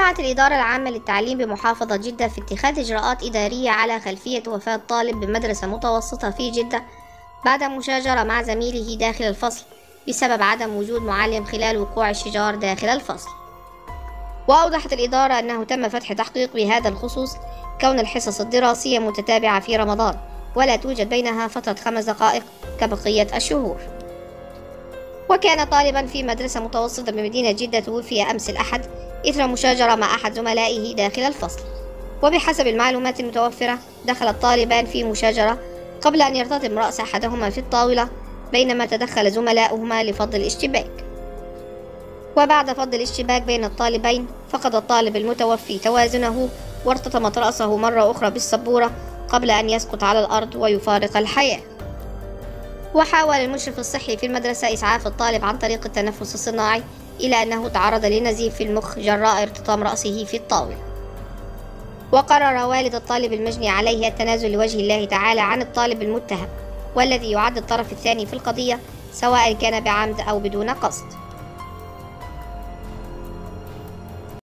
أوضحت الإدارة العامة للتعليم بمحافظة جدة في اتخاذ إجراءات إدارية على خلفية وفاة طالب بمدرسة متوسطة في جدة بعد مشاجرة مع زميله داخل الفصل بسبب عدم وجود معلم خلال وقوع الشجار داخل الفصل. وأوضحت الإدارة أنه تم فتح تحقيق بهذا الخصوص كون الحصص الدراسية متتابعة في رمضان ولا توجد بينها فترة 5 دقائق كبقية الشهور. وكان طالبا في مدرسة متوسطة بمدينة جدة توفي أمس الأحد إثر مشاجرة مع أحد زملائه داخل الفصل. وبحسب المعلومات المتوفرة دخل الطالبان في مشاجرة قبل أن يرتطم رأس أحدهما في الطاولة بينما تدخل زملاؤهما لفض الاشتباك. وبعد فض الاشتباك بين الطالبين فقد الطالب المتوفي توازنه وارتطمت رأسه مرة أخرى بالسبورة قبل أن يسقط على الأرض ويفارق الحياة. وحاول المشرف الصحي في المدرسة إسعاف الطالب عن طريق التنفس الصناعي إلى أنه تعرض لنزيف في المخ جراء ارتطام رأسه في الطاولة. وقرر والد الطالب المجني عليه التنازل لوجه الله تعالى عن الطالب المتهم والذي يعد الطرف الثاني في القضية سواء كان بعمد أو بدون قصد.